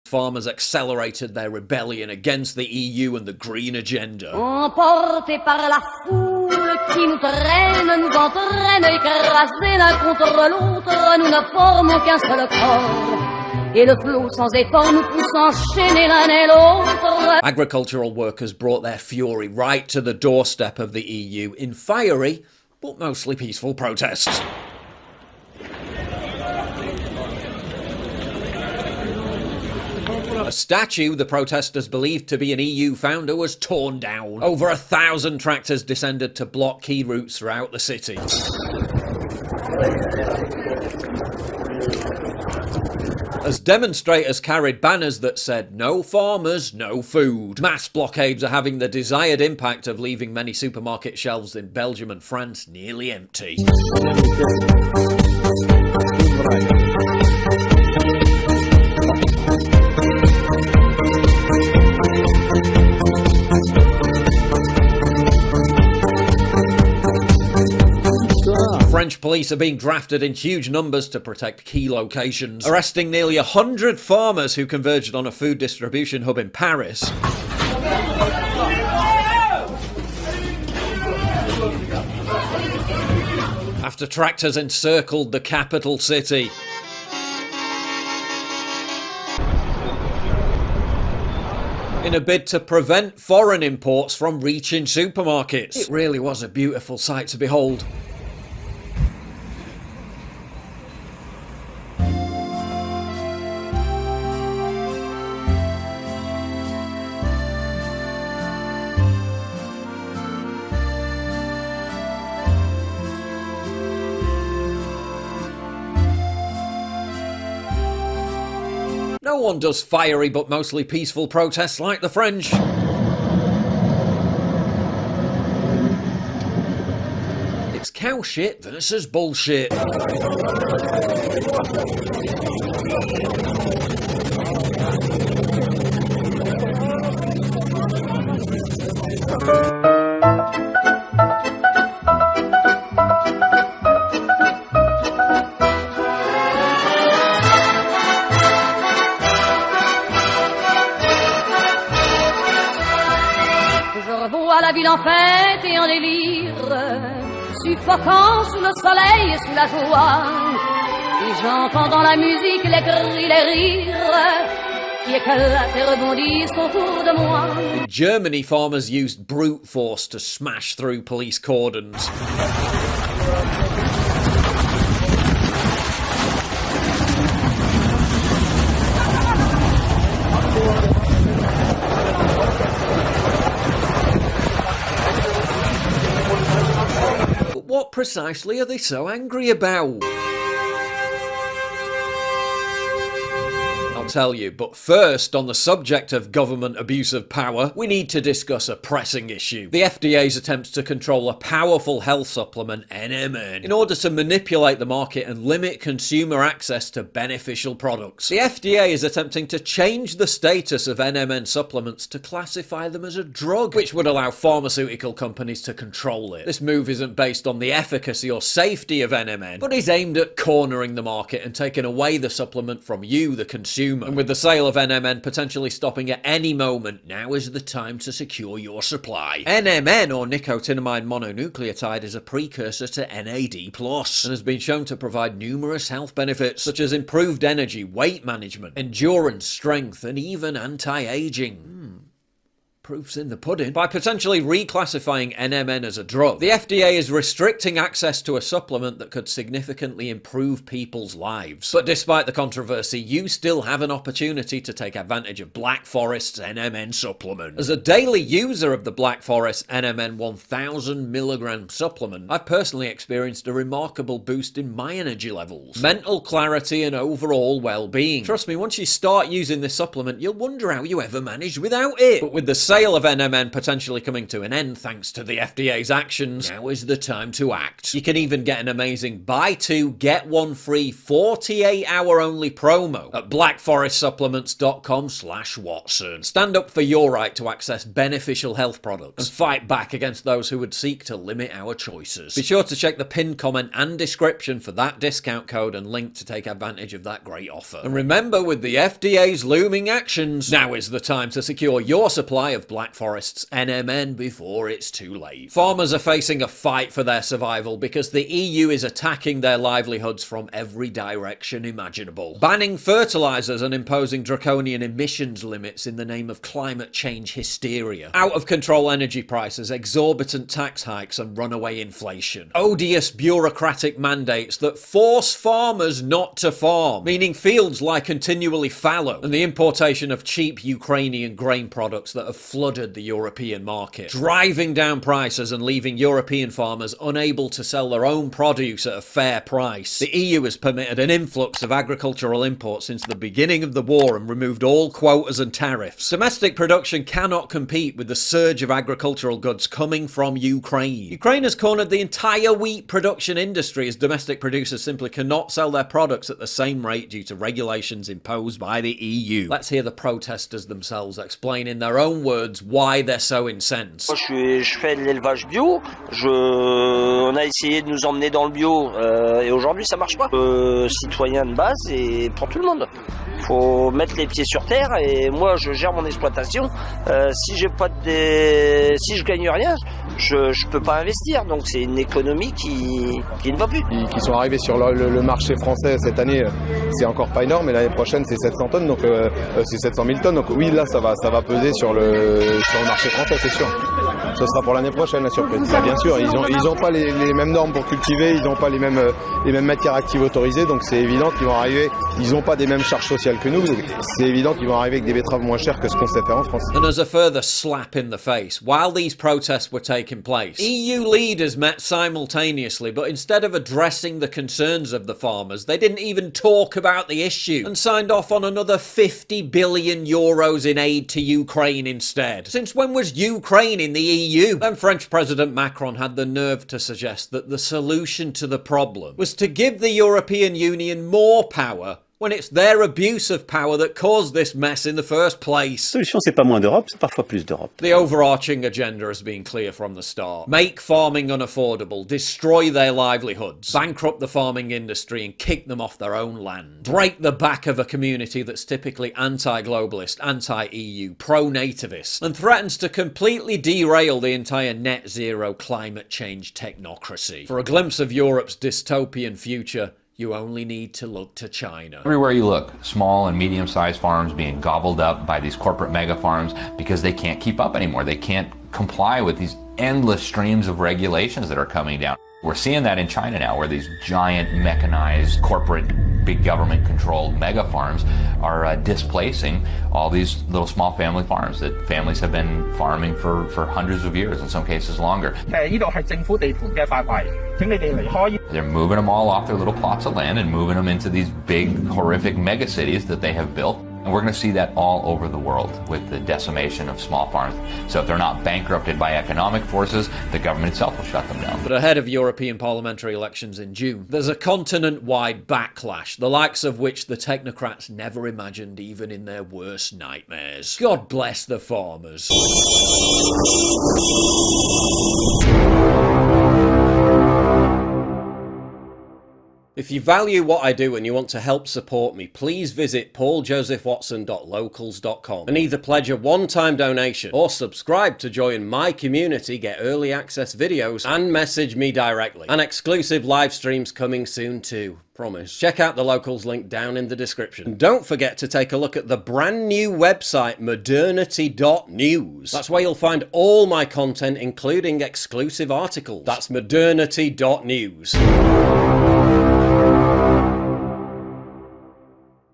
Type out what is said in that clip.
Farmers accelerated their rebellion against the EU and the green agenda. Emportés par la foule qui nous traîne, nous entraîne, écrasés l'un contre l'autre, nous ne formons qu'un seul corps. Et le flot sans effort nous pousse enchaîner l'un et l'autre. Agricultural workers brought their fury right to the doorstep of the EU in fiery, but mostly peaceful protests. A statue the protesters believed to be an EU founder was torn down. Over 1,000 tractors descended to block key routes throughout the city. As demonstrators carried banners that said, "No farmers, no food." Mass blockades are having the desired impact of leaving many supermarket shelves in Belgium and France nearly empty. French police are being drafted in huge numbers to protect key locations, arresting nearly 100 farmers who converged on a food distribution hub in Paris. After tractors encircled the capital city. In a bid to prevent foreign imports from reaching supermarkets. It really was a beautiful sight to behold. No one does fiery but mostly peaceful protests like the French. It's cow shit versus bullshit. À la ville en fête et en délire, suffocant sous le soleil et sous la joie, et j'entends dans la musique les cris, les rires, qui éclatent et rebondissent autour de moi. In Germany, farmers used brute force to smash through police cordons. What precisely are they so angry about? I'll tell you, but first, on the subject of government abuse of power, we need to discuss a pressing issue. The FDA's attempts to control a powerful health supplement, NMN, in order to manipulate the market and limit consumer access to beneficial products. The FDA is attempting to change the status of NMN supplements to classify them as a drug, which would allow pharmaceutical companies to control it. This move isn't based on the efficacy or safety of NMN, but is aimed at cornering the market and taking away the supplement from you, the consumer. And with the sale of NMN potentially stopping at any moment, now is the time to secure your supply. NMN, or nicotinamide mononucleotide, is a precursor to NAD+, and has been shown to provide numerous health benefits, such as improved energy, weight management, endurance, strength, and even anti-aging. Proof's in the pudding. By potentially reclassifying NMN as a drug, the FDA is restricting access to a supplement that could significantly improve people's lives. But despite the controversy, you still have an opportunity to take advantage of Black Forest's NMN supplement. As a daily user of the Black Forest NMN 1000mg supplement, I've personally experienced a remarkable boost in my energy levels, mental clarity, and overall well-being. Trust me, once you start using this supplement, you'll wonder how you ever managed without it. But with the sale sale of NMN potentially coming to an end thanks to the FDA's actions, now is the time to act. You can even get an amazing buy two, get one free 48-hour only promo at blackforestsupplements.com/Watson. Stand up for your right to access beneficial health products and fight back against those who would seek to limit our choices. Be sure to check the pinned comment and description for that discount code and link to take advantage of that great offer. And remember, with the FDA's looming actions, now is the time to secure your supply of Black Forest's NMN before it's too late. Farmers are facing a fight for their survival because the EU is attacking their livelihoods from every direction imaginable, banning fertilizers and imposing draconian emissions limits in the name of climate change hysteria, out of control energy prices, exorbitant tax hikes and runaway inflation, odious bureaucratic mandates that force farmers not to farm, meaning fields lie continually fallow, and the importation of cheap Ukrainian grain products that have flooded the European market, driving down prices and leaving European farmers unable to sell their own produce at a fair price. The EU has permitted an influx of agricultural imports since the beginning of the war and removed all quotas and tariffs. Domestic production cannot compete with the surge of agricultural goods coming from Ukraine. Ukraine has cornered the entire wheat production industry as domestic producers simply cannot sell their products at the same rate due to regulations imposed by the EU. Let's hear the protesters themselves explain in their own words why they're so incensed. Moi, je fais de l'élevage bio. On a essayé de nous emmener dans le bio et aujourd'hui ça marche pas. Citoyen de base et pour tout le monde. Faut mettre les pieds sur terre et moi je gère mon exploitation. Si j'ai pas si je gagne rien, je peux pas investir. Donc c'est une économie qui ne va plus. Qui sont arrivés sur le marché français cette année, c'est encore pas énorme, mais l'année prochaine c'est 700 tonnes, donc c'est 700 000 tonnes. Donc oui, là ça va peser sur le marché français, c'est sûr. Ce sera pour l'année prochaine la surprise. Bah, bien sûr, ils ont pas les mêmes normes pour cultiver, ils ont pas les mêmes mètres carrés actifs autorisés, donc c'est évident qu'ils vont arriver. Ils ont pas des mêmes charges sociales que nous. C'est évident qu'ils vont arriver avec des betteraves moins chères que ce qu'on sait faire en France. And as a further slap in the face, while these protests were taking place, EU leaders met simultaneously, but instead of addressing the concerns of the farmers, they didn't even talk about the issue and signed off on another 50 billion euros in aid to Ukraine instead. Since when was Ukraine in the EU? Then French President Macron had the nerve to suggest that the solution to the problem was to give the European Union more power when it's their abuse of power that caused this mess in the first place. La solution, c'est pas moins d'Europe, c'est parfois plus d'Europe. The overarching agenda has been clear from the start. Make farming unaffordable, destroy their livelihoods, bankrupt the farming industry and kick them off their own land. Break the back of a community that's typically anti-globalist, anti-EU, pro-nativist, and threatens to completely derail the entire net zero climate change technocracy. For a glimpse of Europe's dystopian future, you only need to look to China. Everywhere you look, small and medium-sized farms being gobbled up by these corporate mega farms because they can't keep up anymore. They can't comply with these endless streams of regulations that are coming down. We're seeing that in China now, where these giant mechanized corporate big government controlled mega farms are displacing all these little small family farms that families have been farming for hundreds of years, in some cases longer. They're moving them all off their little plots of land and moving them into these big horrific mega cities that they have built. And we're going to see that all over the world with the decimation of small farms. So if they're not bankrupted by economic forces, the government itself will shut them down. But ahead of European parliamentary elections in June, there's a continent-wide backlash, the likes of which the technocrats never imagined even in their worst nightmares. God bless the farmers. If you value what I do and you want to help support me, please visit pauljosephwatson.locals.com and either pledge a one-time donation or subscribe to join my community, get early access videos, and message me directly. And exclusive live streams coming soon too. Promise. Check out the Locals link down in the description. And don't forget to take a look at the brand new website, modernity.news. That's where you'll find all my content, including exclusive articles. That's modernity.news.